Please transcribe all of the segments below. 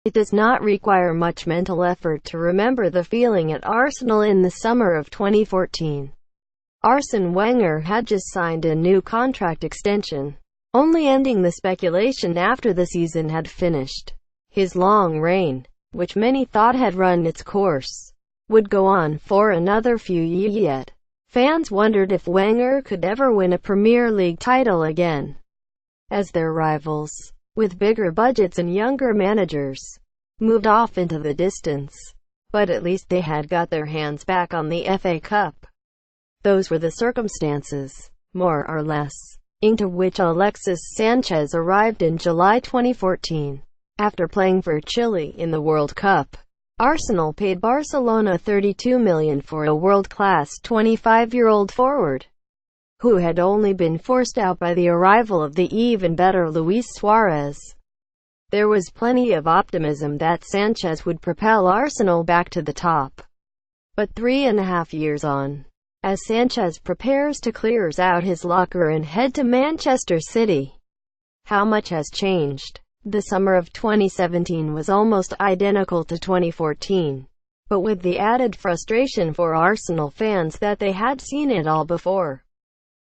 It does not require much mental effort to remember the feeling at Arsenal in the summer of 2014. Arsene Wenger had just signed a new contract extension, only ending the speculation after the season had finished. His long reign, which many thought had run its course, would go on for another few years yet. Fans wondered if Wenger could ever win a Premier League title again, as their rivals, with bigger budgets and younger managers, moved off into the distance. But at least they had got their hands back on the FA Cup. Those were the circumstances, more or less, into which Alexis Sanchez arrived in July 2014. After playing for Chile in the World Cup, Arsenal paid Barcelona $32 million for a world-class 25-year-old forward, who had only been forced out by the arrival of the even better Luis Suarez. There was plenty of optimism that Sanchez would propel Arsenal back to the top. But 3.5 years on, as Sanchez prepares to clear out his locker and head to Manchester City, how much has changed? The summer of 2017 was almost identical to 2014, but with the added frustration for Arsenal fans that they had seen it all before.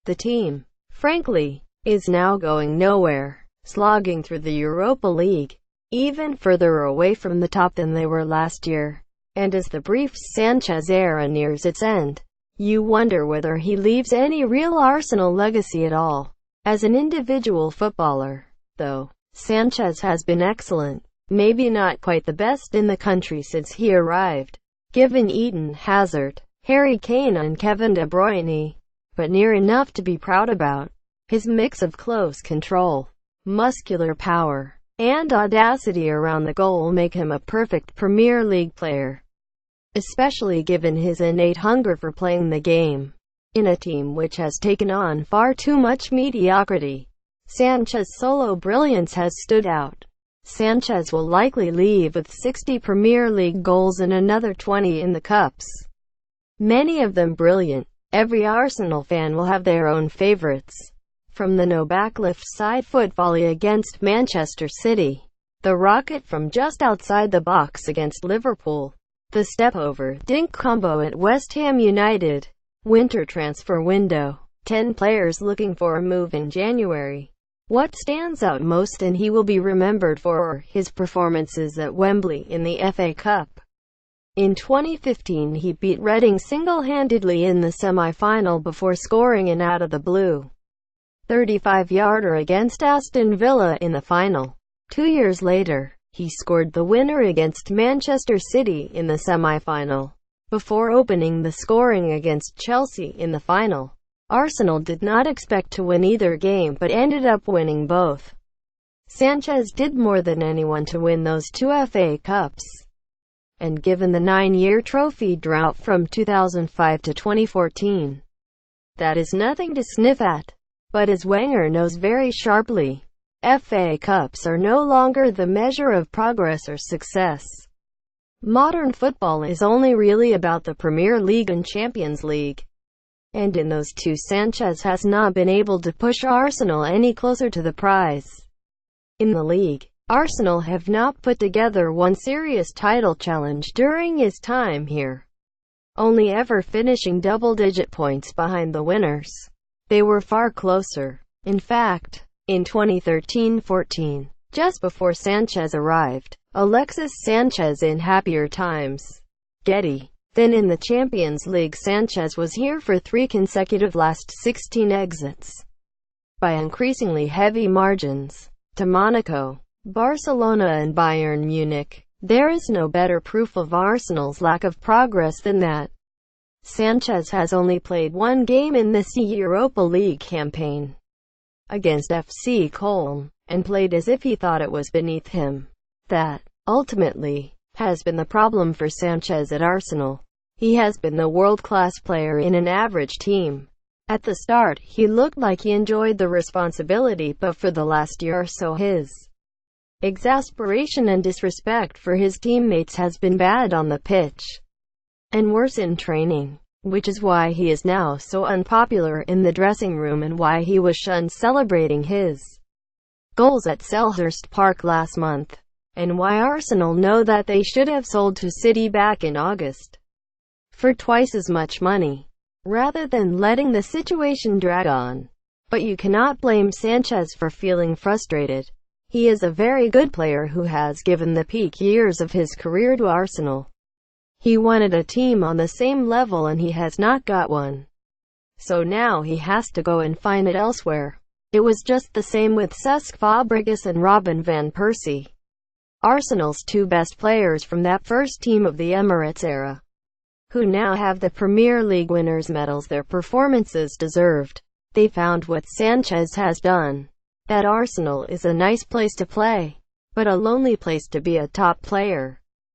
The team, frankly, is now going nowhere, slogging through the Europa League, even further away from the top than they were last year. And as the brief Sanchez era nears its end, you wonder whether he leaves any real Arsenal legacy at all. As an individual footballer, though, Sanchez has been excellent, maybe not quite the best in the country since he arrived, given Eden Hazard, Harry Kane and Kevin De Bruyne, but near enough to be proud about. His mix of close control, muscular power, and audacity around the goal make him a perfect Premier League player, especially given his innate hunger for playing the game. In a team which has taken on far too much mediocrity, Sanchez's solo brilliance has stood out. Sanchez will likely leave with 60 Premier League goals and another 20 in the Cups, many of them brilliant. Every Arsenal fan will have their own favourites, from the no-backlift side-foot volley against Manchester City, the rocket from just outside the box against Liverpool, the step-over dink combo at West Ham United, winter transfer window, 10 players looking for a move in January. What stands out most, and he will be remembered for, his performances at Wembley in the FA Cup. In 2015 he beat Reading single-handedly in the semi-final before scoring an out-of-the-blue 35-yarder against Aston Villa in the final. 2 years later, he scored the winner against Manchester City in the semi-final, before opening the scoring against Chelsea in the final. Arsenal did not expect to win either game but ended up winning both. Sanchez did more than anyone to win those 2 FA Cups. And given the 9-year trophy drought from 2005 to 2014, that is nothing to sniff at. But as Wenger knows very sharply, FA Cups are no longer the measure of progress or success. Modern football is only really about the Premier League and Champions League. And in those two, Sanchez has not been able to push Arsenal any closer to the prize. In the league, Arsenal have not put together one serious title challenge during his time here, only ever finishing double-digit points behind the winners. They were far closer, in fact, in 2013-14, just before Sanchez arrived. Alexis Sanchez in happier times. Getty. Then in the Champions League, Sanchez was here for 3 consecutive last 16 exits, by increasingly heavy margins, to Monaco, Barcelona and Bayern Munich. There is no better proof of Arsenal's lack of progress than that. Sanchez has only played 1 game in this Europa League campaign, against FC Köln, and played as if he thought it was beneath him. That, ultimately, has been the problem for Sanchez at Arsenal. He has been the world-class player in an average team. At the start, he looked like he enjoyed the responsibility, but for the last year or so his exasperation and disrespect for his teammates has been bad on the pitch, and worse in training. which is why he is now so unpopular in the dressing room and why he was shunned celebrating his goals at Selhurst Park last month, and why Arsenal know that they should have sold to City back in August for twice as much money, rather than letting the situation drag on. But you cannot blame Sanchez for feeling frustrated. He is a very good player who has given the peak years of his career to Arsenal. He wanted a team on the same level and he has not got one. So now he has to go and find it elsewhere. It was just the same with Cesc Fabregas and Robin van Persie, Arsenal's two best players from that first team of the Emirates era, who now have the Premier League winners' medals their performances deserved. They found what Sanchez has done, that Arsenal is a nice place to play, but a lonely place to be a top player.